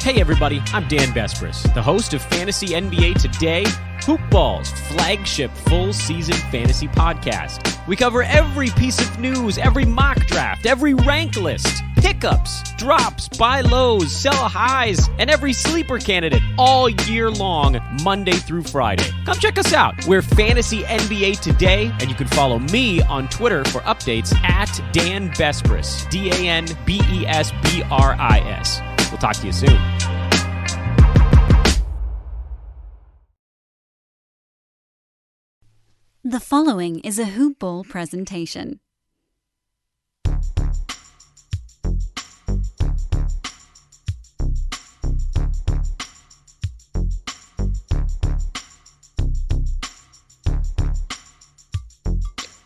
Hey everybody, I'm Dan Bespris, the host of Fantasy NBA Today, Hoopball's flagship full-season fantasy podcast. We cover every piece of news, every mock draft, every rank list, pickups, drops, buy lows, sell highs, and every sleeper candidate all year long, Monday through Friday. Come check us out. We're Fantasy NBA Today, and you can follow me on Twitter for updates at Dan Bespris, DANBESBRIS. We'll talk to you soon. The following is a Hoop Ball presentation.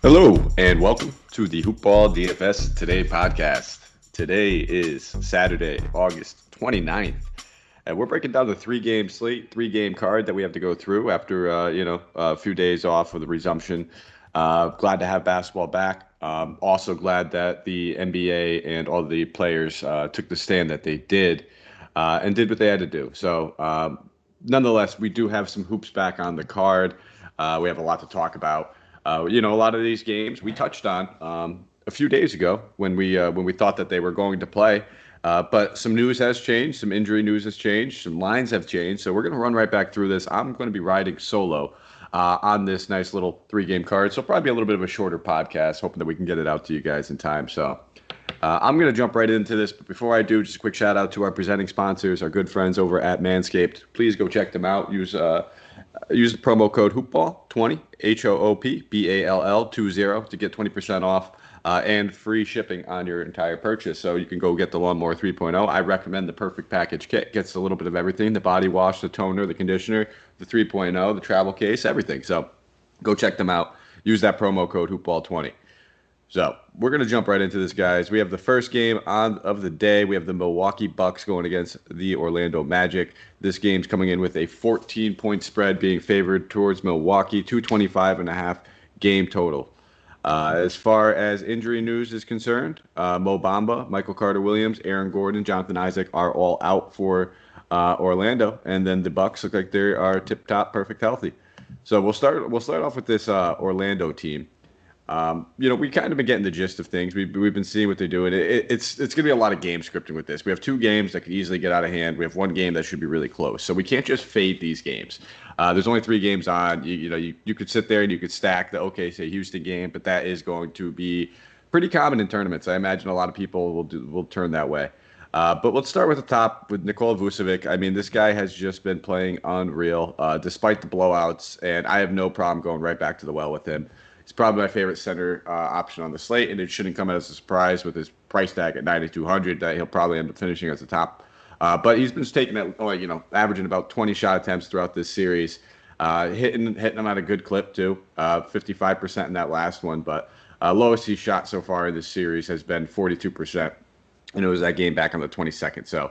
Hello, and welcome to the Hoop Ball DFS Today podcast. Today is Saturday, August 29th, and we're breaking down the three-game slate, three-game card that we have to go through after, a few days off of the resumption. Glad to have basketball back. Also glad that the NBA and all the players took the stand that they did and did what they had to do. So, nonetheless, we do have some hoops back on the card. We have a lot to talk about. A lot of these games we touched on a few days ago when we thought that they were going to play. But some news has changed, some injury news has changed, some lines have changed. So we're going to run right back through this. I'm going to be riding solo on this nice little three-game card. So probably a little bit of a shorter podcast, hoping that we can get it out to you guys in time. So I'm going to jump right into this. But before I do, just a quick shout out to our presenting sponsors, our good friends over at Manscaped. Please go check them out. Use the promo code HOOPBALL20, HOOPBALL20 to get 20% off. And free shipping on your entire purchase. So you can go get the Lawnmower 3.0. I recommend the Perfect Package Kit. Gets a little bit of everything: the body wash, the toner, the conditioner, the 3.0, the travel case, everything. So go check them out. Use that promo code HOOPBALL20. So we're going to jump right into this, guys. We have the first game of the day. We have the Milwaukee Bucks going against the Orlando Magic. This game's coming in with a 14-point spread being favored towards Milwaukee, 225.5 game total. As far as injury news is concerned, Mo Bamba, Michael Carter-Williams, Aaron Gordon, Jonathan Isaac are all out for Orlando, and then the Bucks look like they are tip-top, perfect healthy. So we'll start off with this Orlando team. We kind of been getting the gist of things. We've been seeing what they're doing. It's going to be a lot of game scripting with this. We have two games that could easily get out of hand. We have one game that should be really close. So we can't just fade these games. There's only three games on. You could sit there and you could stack the say Houston game, but that is going to be pretty common in tournaments. I imagine a lot of people will turn that way. But let's start with the top with Nikola Vucevic. I mean, this guy has just been playing unreal despite the blowouts, and I have no problem going right back to the well with him. He's probably my favorite center option on the slate, and it shouldn't come as a surprise with his price tag at $9,200 that he'll probably end up finishing as the top. But he's been taking it, averaging about 20 shot attempts throughout this series, hitting them at a good clip too, 55% in that last one. But lowest he's shot so far in this series has been 42%, and it was that game back on the 22nd. So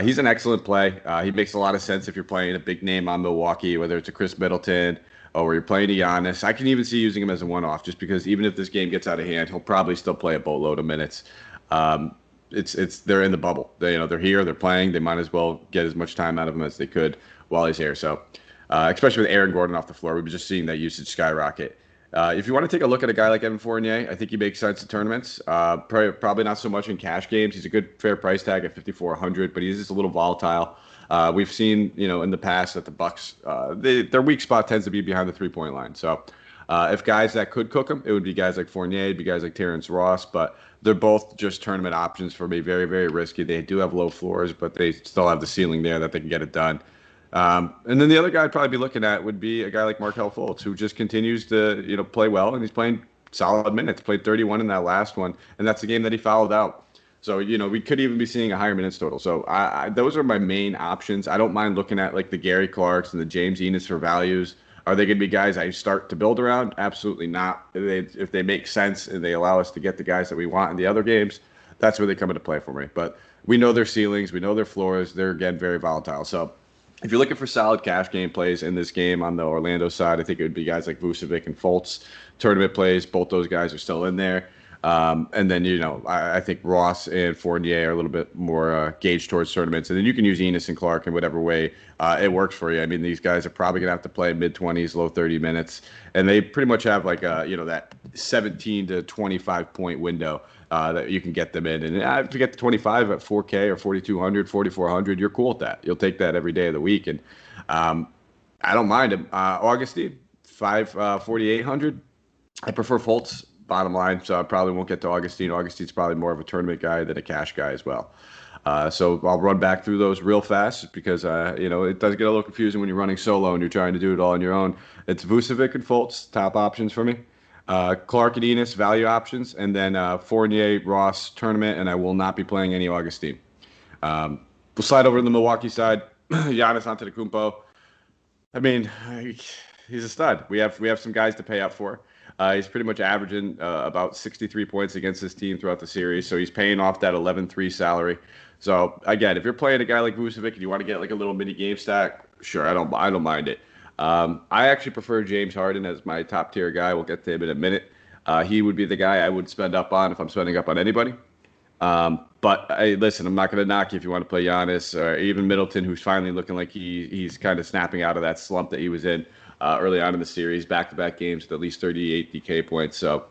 he's an excellent play. He makes a lot of sense if you're playing a big name on Milwaukee, whether it's a Chris Middleton or you're playing a Giannis. I can even see using him as a one-off, just because even if this game gets out of hand, he'll probably still play a boatload of minutes. They're in the bubble. They're here, they're playing. They might as well get as much time out of him as they could while he's here. So, especially with Aaron Gordon off the floor, we've just seen that usage skyrocket. If you want to take a look at a guy like Evan Fournier, I think he makes sense in tournaments. Probably not so much in cash games. He's a good fair price tag at $5,400, but he's just a little volatile. We've seen, in the past that the Bucks, their weak spot tends to be behind the three-point line. So if guys that could cook them, it would be guys like Fournier, it'd be guys like Terrence Ross, but they're both just tournament options for me. Very, very risky. They do have low floors, but they still have the ceiling there that they can get it done. And then the other guy I'd probably be looking at would be a guy like Markelle Fultz, who just continues to, play well, and he's playing solid minutes. Played 31 in that last one, and that's the game that he fouled out. So, we could even be seeing a higher minutes total. So those are my main options. I don't mind looking at like the Gary Clarks and the James Enos for values. Are they going to be guys I start to build around? Absolutely not. If they make sense and they allow us to get the guys that we want in the other games, that's where they come into play for me. But we know their ceilings. We know their floors. They're, again, very volatile. So if you're looking for solid cash game plays in this game on the Orlando side, I think it would be guys like Vucevic and Fultz. Tournament plays, both those guys are still in there. And then, I think Ross and Fournier are a little bit more gauged towards tournaments. And then you can use Enos and Clark in whatever way it works for you. I mean, these guys are probably going to have to play mid-20s, low 30 minutes. And they pretty much have like, that 17 to 25 point window that you can get them in. And if you get to 25 at 4K or 4,200, 4,400, you're cool with that. You'll take that every day of the week. And I don't mind him. Augustine, 4,800. I prefer Fultz, bottom line, so I probably won't get to Augustine. Augustine's probably more of a tournament guy than a cash guy as well. So I'll run back through those real fast because, it does get a little confusing when you're running solo and you're trying to do it all on your own. It's Vucevic and Fultz, top options for me. Clark and Enos, value options. And then Fournier, Ross, tournament, and I will not be playing any Augustine. We'll slide over to the Milwaukee side. Giannis Antetokounmpo. I mean, he's a stud. We have some guys to pay up for. He's pretty much averaging about 63 points against his team throughout the series, so he's paying off that 11-3 salary. So again, if you're playing a guy like Vucevic and you want to get like a little mini game stack, sure, I don't mind it. I actually prefer James Harden as my top tier guy. We'll get to him in a minute. He would be the guy I would spend up on if I'm spending up on anybody. But hey, listen, I'm not going to knock you if you want to play Giannis or even Middleton, who's finally looking like he's kind of snapping out of that slump that he was in early on in the series, back-to-back games with at least 38 DK points. So,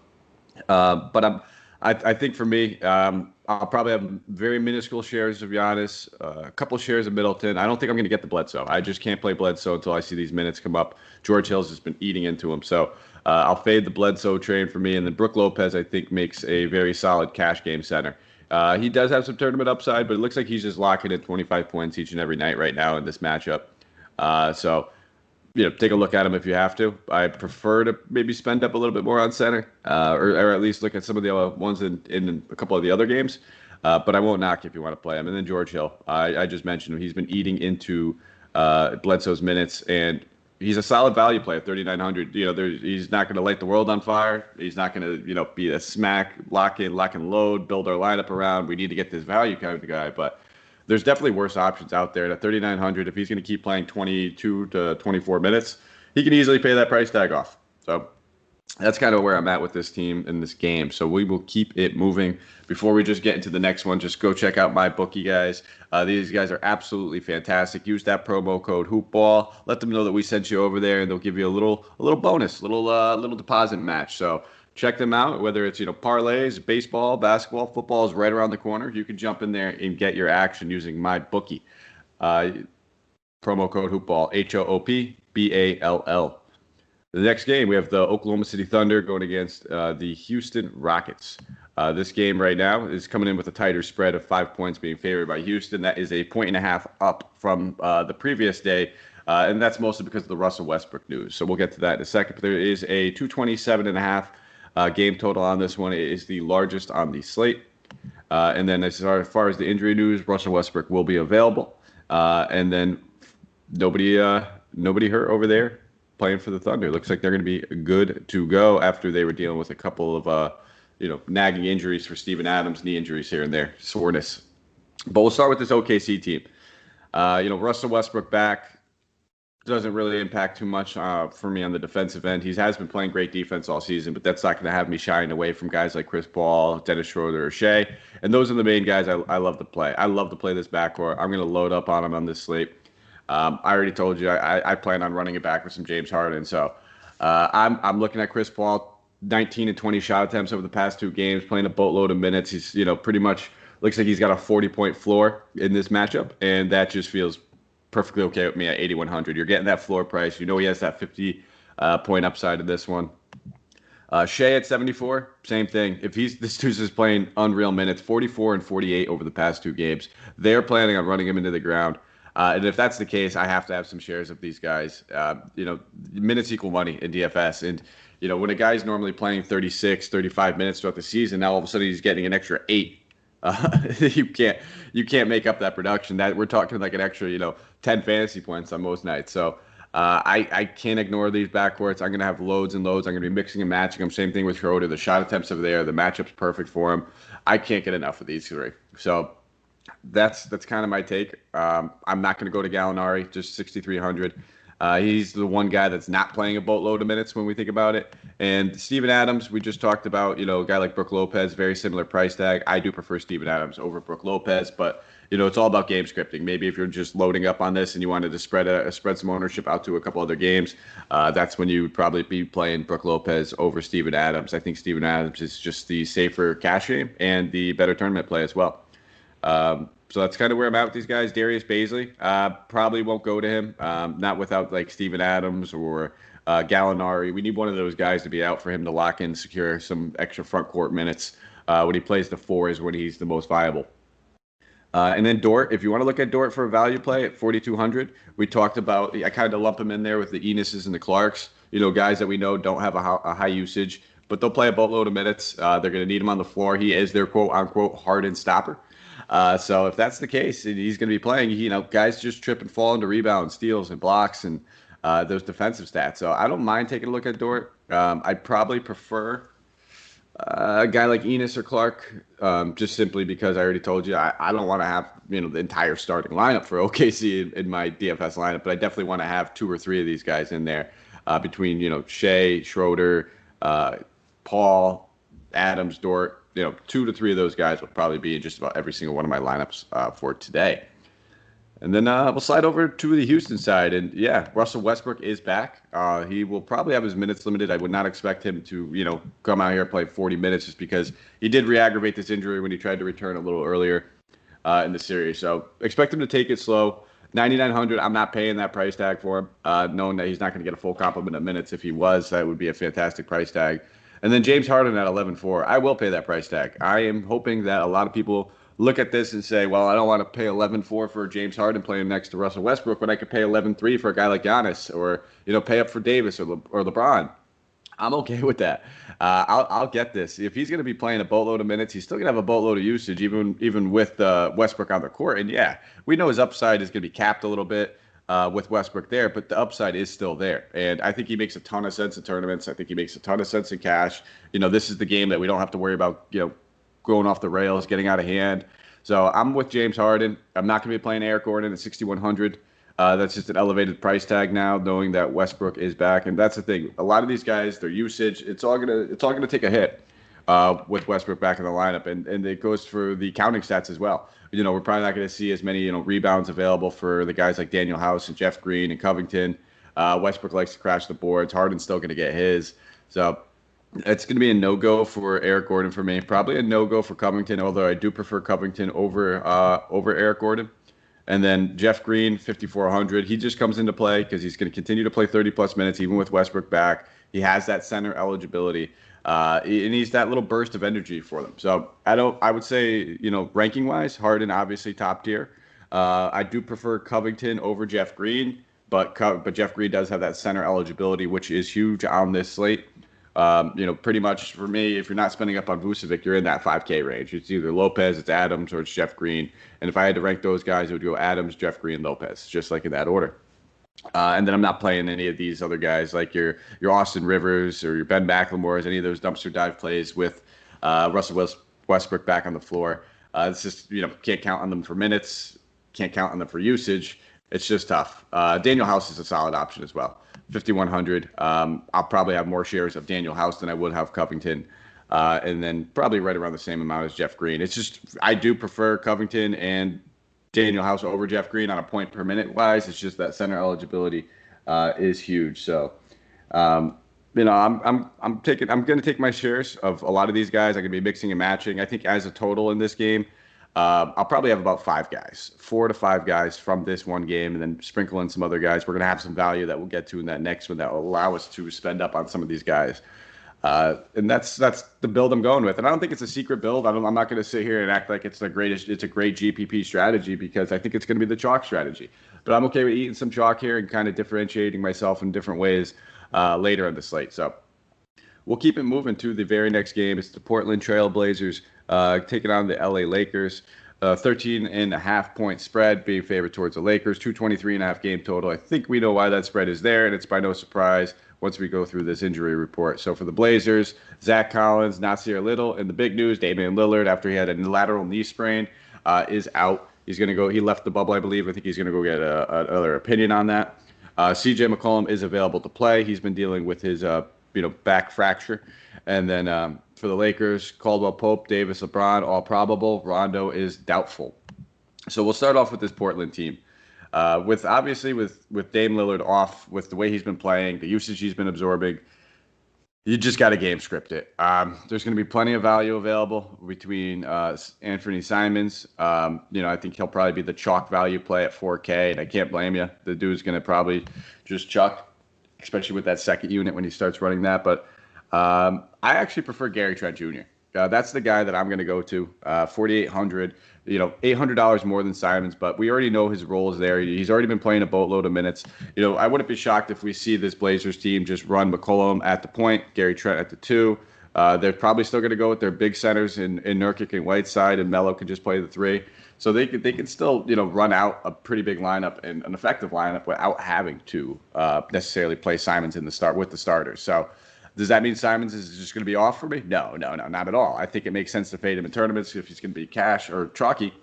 but I think for me, I'll probably have very minuscule shares of Giannis, a couple of shares of Middleton. I don't think I'm going to get the Bledsoe. I just can't play Bledsoe until I see these minutes come up. George Hill's just been eating into him. So I'll fade the Bledsoe train for me. And then Brook Lopez, I think, makes a very solid cash game center. He does have some tournament upside, but it looks like he's just locking in 25 points each and every night right now in this matchup. So take a look at him if you have to. I prefer to maybe spend up a little bit more on center, or at least look at some of the other ones in a couple of the other games. But I won't knock if you want to play him. And then George Hill, I just mentioned him. He's been eating into Bledsoe's minutes, and he's a solid value play at 3,900. He's not going to light the world on fire. He's not going to be a smack, lock and load, build our lineup around. We need to get this value kind of guy, but there's definitely worse options out there. At 3,900, if he's going to keep playing 22 to 24 minutes, he can easily pay that price tag off. So that's kind of where I'm at with this team in this game. So we will keep it moving. Before we just get into the next one, just go check out my bookie, guys. These guys are absolutely fantastic. Use that promo code HoopBall. Let them know that we sent you over there, and they'll give you a little bonus, little deposit match. So check them out, whether it's parlays, baseball, basketball, football is right around the corner. You can jump in there and get your action using my bookie. Promo code HoopBall, HOOPBALL. The next game, we have the Oklahoma City Thunder going against the Houston Rockets. This game right now is coming in with a tighter spread of 5 points being favored by Houston. That is a 1.5 up from the previous day. And that's mostly because of the Russell Westbrook news. So we'll get to that in a second. But there is a 227.5 game total on this one. It is the largest on the slate. And then as far as the injury news, Russell Westbrook will be available. And then nobody hurt over there playing for the Thunder. Looks like they're going to be good to go after they were dealing with a couple of nagging injuries for Steven Adams, knee injuries here and there, soreness. But we'll start with this OKC team. Russell Westbrook back doesn't really impact too much for me on the defensive end. He has been playing great defense all season, but that's not going to have me shying away from guys like Chris Paul, Dennis Schroeder, or Shea. And those are the main guys I love to play. I love to play this backcourt. I'm going to load up on them on this slate. I already told you I plan on running it back with some James Harden. So I'm looking at Chris Paul, 19 and 20 shot attempts over the past two games, playing a boatload of minutes. He's pretty much looks like he's got a 40-point floor in this matchup, and that just feels perfectly okay with me at 8,100. You're getting that floor price. He has that 50-point upside in this one. Shea at 74, same thing. If this dude's just playing unreal minutes, 44 and 48 over the past two games, they're planning on running him into the ground. And if that's the case, I have to have some shares of these guys. Minutes equal money in DFS. And, when a guy's normally playing 36, 35 minutes throughout the season, now all of a sudden he's getting an extra 8. You can't make up that production. That we're talking like an extra, 10 fantasy points on most nights. So I can't ignore these backcourts. I'm going to have loads and loads. I'm going to be mixing and matching them. Same thing with Schroeder. The shot attempts over there. The matchup's perfect for him. I can't get enough of these three. So that's kind of my take. I'm not going to go to Gallinari, just 6,300. He's the one guy that's not playing a boatload of minutes when we think about it. And Steven Adams, we just talked about, a guy like Brook Lopez, very similar price tag. I do prefer Steven Adams over Brook Lopez, but it's all about game scripting. Maybe if you're just loading up on this and you wanted to spread some ownership out to a couple other games, that's when you would probably be playing Brook Lopez over Steven Adams. I think Steven Adams is just the safer cash game and the better tournament play as well. So that's kind of where I'm at with these guys. Darius Bazley, probably won't go to him, not without like Steven Adams or Gallinari. We need one of those guys to be out for him to lock in, secure some extra front court minutes. When he plays the 4 is when he's the most viable. And then Dort, if you want to look at Dort for a value play at 4,200, we talked about, I kind of lump him in there with the Eneses and the Clarks, guys that we know don't have a high usage, but they'll play a boatload of minutes. They're going to need him on the floor. He is their quote unquote hardened stopper. So if that's the case, and he's going to be playing, guys just trip and fall into rebounds, steals, and blocks, and those defensive stats. So I don't mind taking a look at Dort. I'd probably prefer a guy like Enes or Clark, just simply because I already told you I don't want to have the entire starting lineup for OKC in my DFS lineup, but I definitely want to have 2 or 3 of these guys in there between Shea, Schroeder, Paul, Adams, Dort. 2 to 3 of those guys will probably be in just about every single one of my lineups for today. And then we'll slide over to the Houston side. And, yeah, Russell Westbrook is back. He will probably have his minutes limited. I would not expect him to, come out here and play 40 minutes just because he did re-aggravate this injury when he tried to return a little earlier in the series. So expect him to take it slow. 9,900, I'm not paying that price tag for him, knowing that he's not going to get a full complement of minutes. If he was, that would be a fantastic price tag. And then James Harden at 11.4. I will pay that price tag. I am hoping that a lot of people look at this and say, well, I don't want to pay 11.4 for James Harden playing next to Russell Westbrook, but I could pay 11.3 for a guy like Giannis, or pay up for Davis or LeBron. I'm okay with that. I'll get this. If he's going to be playing a boatload of minutes, he's still going to have a boatload of usage, even with Westbrook on the court. And yeah, we know his upside is going to be capped a little bit with Westbrook there, but the upside is still there. And I think he makes a ton of sense in tournaments. I think he makes a ton of sense in cash. This is the game that we don't have to worry about, going off the rails, getting out of hand. So I'm with James Harden. I'm not going to be playing Eric Gordon at 6,100. That's just an elevated price tag now, knowing that Westbrook is back. And that's the thing. A lot of these guys, their usage, it's all gonna take a hit with Westbrook back in the lineup, and it goes for the counting stats as well. We're probably not going to see as many rebounds available for the guys like Daniel House and Jeff Green and Covington. Westbrook likes to crash the boards. Harden's still going to get his. So it's going to be a no-go for Eric Gordon for me. Probably a no-go for Covington, although I do prefer Covington over Eric Gordon. And then Jeff Green, 5,400. He just comes into play because he's going to continue to play 30-plus minutes, even with Westbrook back. He has that center eligibility, and he's that little burst of energy for them. So I would say, ranking-wise, Harden obviously top tier. I do prefer Covington over Jeff Green, but Jeff Green does have that center eligibility, which is huge on this slate. Pretty much for me, if you're not spending up on Vucevic, you're in that 5K range. It's either Lopez, it's Adams, or it's Jeff Green. And if I had to rank those guys, it would go Adams, Jeff Green, Lopez, just like in that order. And then I'm not playing any of these other guys like your Austin Rivers or your Ben McLemores, any of those dumpster dive plays with Russell Westbrook back on the floor. It's just, can't count on them for minutes, can't count on them for usage. It's just tough. Daniel House is a solid option as well. 5,100. I'll probably have more shares of Daniel House than I would have Covington, and then probably right around the same amount as Jeff Green. It's just I do prefer Covington and Daniel House over Jeff Green on a point per minute wise. It's just that center eligibility is huge. So, I'm going to take my shares of a lot of these guys. I'm going to be mixing and matching. I think as a total in this game, I'll probably have about 4 to 5 guys from this one game, and then sprinkle in some other guys. We're going to have some value that we'll get to in that next one that will allow us to spend up on some of these guys. And that's the build I'm going with. And I don't think it's a secret build. I'm not going to sit here and act like it's a great GPP strategy, because I think it's going to be the chalk strategy. But I'm okay with eating some chalk here and kind of differentiating myself in different ways later on the slate. So we'll keep it moving to the very next game. It's the Portland Trailblazers taking on the LA Lakers. 13.5 point spread being favored towards the Lakers. 223.5 game total. I think we know why that spread is there, and it's by no surprise once we go through this injury report. So for the Blazers, Zach Collins, Nasir Little, and the big news, Damian Lillard, after he had a lateral knee sprain, is out. He's going to go. He left the bubble, I believe. I think he's going to go get another opinion on that. CJ McCollum is available to play. He's been dealing with his back fracture. And then for the Lakers, Caldwell Pope, Davis, LeBron, all probable. Rondo is doubtful. So we'll start off with this Portland team. With Dame Lillard off, with the way he's been playing, the usage he's been absorbing, you just got to game script it. There's going to be plenty of value available between Anthony Simons. I think he'll probably be the chalk value play at 4K, and I can't blame you. The dude's going to probably just chuck, especially with that second unit when he starts running that. But I actually prefer Gary Trent Jr. That's the guy that I'm going to go to. 4,800, $800 more than Simons, but we already know his role is there. He's already been playing a boatload of minutes. I wouldn't be shocked if we see this Blazers team just run McCollum at the point, Gary Trent at the 2. They're probably still going to go with their big centers in Nurkic and Whiteside, and Melo can just play the 3. So they can still run out a pretty big lineup and an effective lineup without having to necessarily play Simons with the starters. So. Does that mean Simons is just going to be off for me? No, not at all. I think it makes sense to fade him in tournaments if he's going to be cash or chalky.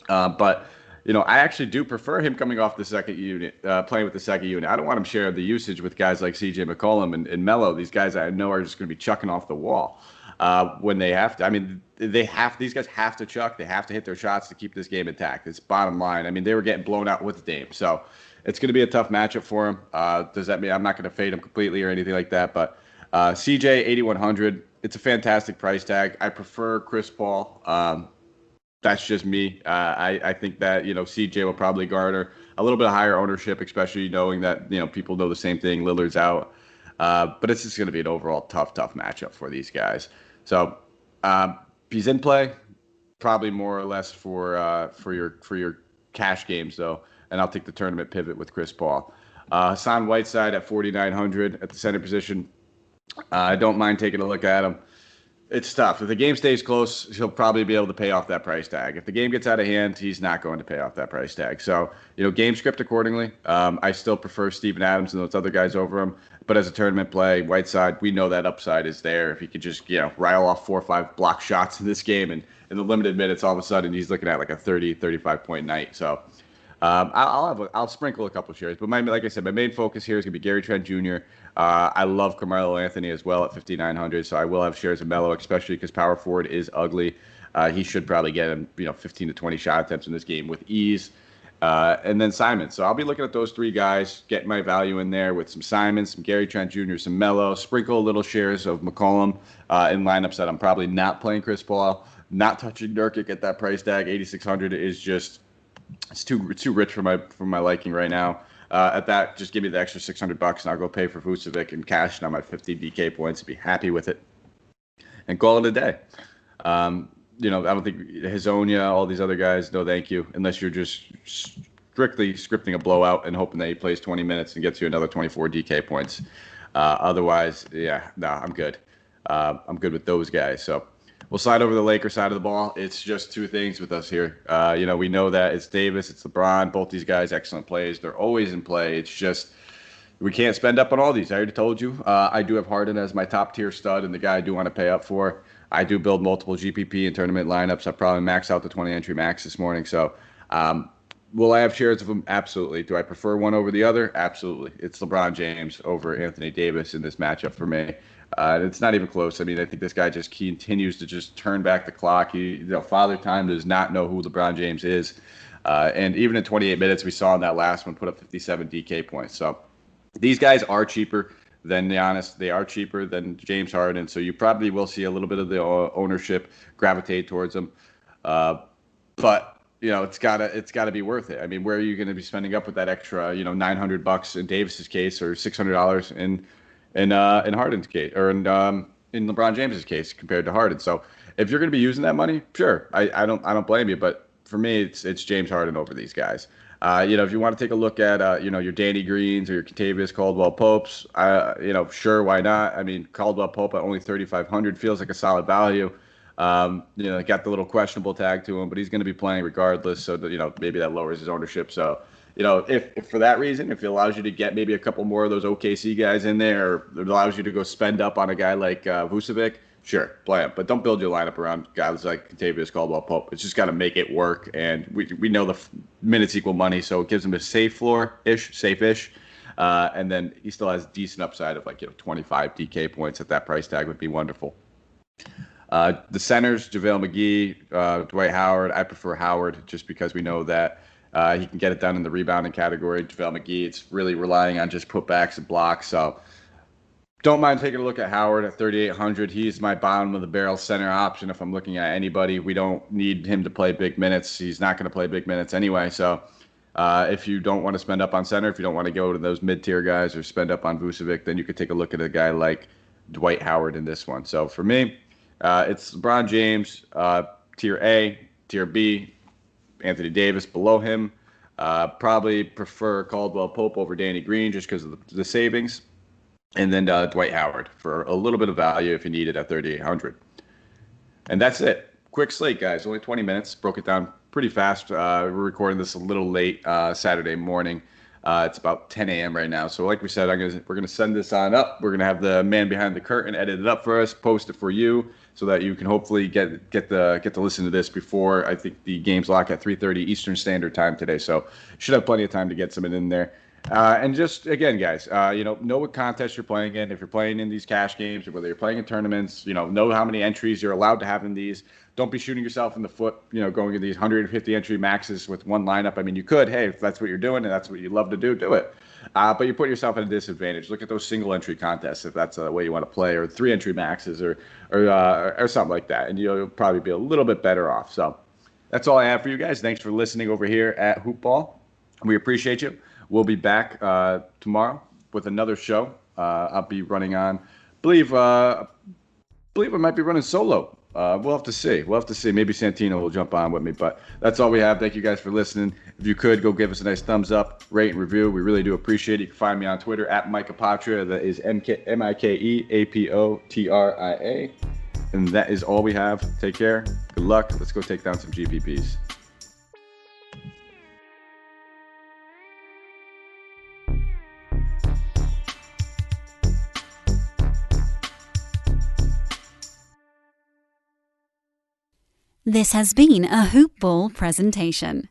But I actually do prefer him coming off the second unit, playing with the second unit. I don't want him sharing the usage with guys like CJ McCollum and Melo. These guys I know are just going to be chucking off the wall when they have to. I mean, these guys have to chuck. They have to hit their shots to keep this game intact. It's bottom line. I mean, they were getting blown out with Dame. So it's going to be a tough matchup for him. Does that mean I'm not going to fade him completely or anything like that? But CJ 8,100. It's a fantastic price tag. I prefer Chris Paul. That's just me. I think that CJ will probably garner a little bit of higher ownership, especially knowing that people know the same thing. Lillard's out, but it's just going to be an overall tough matchup for these guys. So he's in play, probably more or less for your cash games though, and I'll take the tournament pivot with Chris Paul. Hassan Whiteside at 4,900 at the center position. I don't mind taking a look at him. It's tough. If the game stays close, he'll probably be able to pay off that price tag. If the game gets out of hand, he's not going to pay off that price tag. So, game script accordingly. I still prefer Steven Adams and those other guys over him. But as a tournament play, Whiteside, we know that upside is there. If he could just, rile off 4 or 5 block shots in this game and in the limited minutes, all of a sudden he's looking at like a 30, 35-point night. So, I'll sprinkle a couple shares, but like I said, my main focus here is going to be Gary Trent Jr. I love Carmelo Anthony as well at 5,900, so I will have shares of Melo, especially because power forward is ugly. He should probably get him, 15 to 20 shot attempts in this game with ease. And then Simons. So I'll be looking at those 3 guys, getting my value in there with some Simons, some Gary Trent Jr., some Melo, sprinkle a little shares of McCollum in lineups that I'm probably not playing Chris Paul, not touching Nurkic at that price tag. 8,600 is just. It's too rich for my liking right now. At that, just give me the extra $600 and I'll go pay for Vucevic and cash on my 50 DK points and be happy with it and call it a day. I don't think Hazonia, all these other guys, no thank you, unless you're just strictly scripting a blowout and hoping that he plays 20 minutes and gets you another 24 DK points. Otherwise, I'm good. I'm good with those guys. So. We'll slide over the Lakers side of the ball. It's just 2 things with us here. We know that it's Davis, it's LeBron. Both these guys, excellent plays. They're always in play. It's just we can't spend up on all these. I already told you. I do have Harden as my top tier stud and the guy I do want to pay up for. I do build multiple GPP and tournament lineups. I probably max out the 20 entry max this morning. So will I have shares of them? Absolutely. Do I prefer one over the other? Absolutely. It's LeBron James over Anthony Davis in this matchup for me. It's not even close. I mean, I think this guy just continues to just turn back the clock. Father Time does not know who LeBron James is. And even in 28 minutes, we saw in that last one, put up 57 DK points. So these guys are cheaper than Giannis. They are cheaper than James Harden. So you probably will see a little bit of the ownership gravitate towards them. But it's gotta be worth it. I mean, where are you going to be spending up with that extra, $900 in Davis's case or $600 in Harden's case or in LeBron James's case compared to Harden? So if you're going to be using that money, sure, I don't blame you. But for me, it's James Harden over these guys. If you want to take a look at your Danny Greens or your Kentavious Caldwell Popes, sure, why not? I mean, Caldwell Pope at only 3,500 feels like a solid value. Got the little questionable tag to him, but he's going to be playing regardless. So that, maybe that lowers his ownership. So, if for that reason, if it allows you to get maybe a couple more of those OKC guys in there, or it allows you to go spend up on a guy like Vucevic, sure, play him. But don't build your lineup around guys like Kentavious Caldwell Pope. It's just got to make it work. And we know the minutes equal money, so it gives him a safe floor-ish, safe-ish. And then he still has decent upside of 25 DK points at that price tag would be wonderful. The centers, JaVale McGee, Dwight Howard. I prefer Howard just because we know that he can get it done in the rebounding category. JaVale McGee, it's really relying on just putbacks and blocks. So don't mind taking a look at Howard at 3,800. He's my bottom of the barrel center option if I'm looking at anybody. We don't need him to play big minutes. He's not going to play big minutes anyway. So if you don't want to spend up on center, if you don't want to go to those mid-tier guys or spend up on Vucevic, then you could take a look at a guy like Dwight Howard in this one. So for me, it's LeBron James, tier A, tier B, Anthony Davis below him. Probably prefer Caldwell Pope over Danny Green just because of the savings. And then Dwight Howard for a little bit of value if you need it at 3,800. And that's it. Quick slate, guys. Only 20 minutes. Broke it down pretty fast. We're recording this a little late Saturday morning. It's about 10 a.m. right now. So like we said, we're gonna send this on up. We're gonna have the man behind the curtain edit it up for us, post it for you, so that you can hopefully get to listen to this before I think the games lock at 3:30 Eastern Standard Time today. So should have plenty of time to get some in there. And just again, guys, know what contest you're playing in. If you're playing in these cash games or whether you're playing in tournaments, know how many entries you're allowed to have in these. Don't be shooting yourself in the foot, going in these 150 entry maxes with one lineup. I mean, you could, hey, if that's what you're doing and that's what you love to do it. But you put yourself at a disadvantage. Look at those single entry contests if that's the way you want to play, or 3 entry maxes or something like that, and you'll probably be a little bit better off. So that's all I have for you guys. Thanks for listening over here at Hoopball. We appreciate you. We'll be back tomorrow with another show. I'll be running on. Believe I might be running solo. We'll have to see. Maybe Santino will jump on with me. But that's all we have. Thank you guys for listening. If you could, go give us a nice thumbs up, rate, and review. We really do appreciate it. You can find me on Twitter at Mike Apotria. That is MikeApotria. And that is all we have. Take care. Good luck. Let's go take down some GPPs. This has been a Hoop Ball presentation.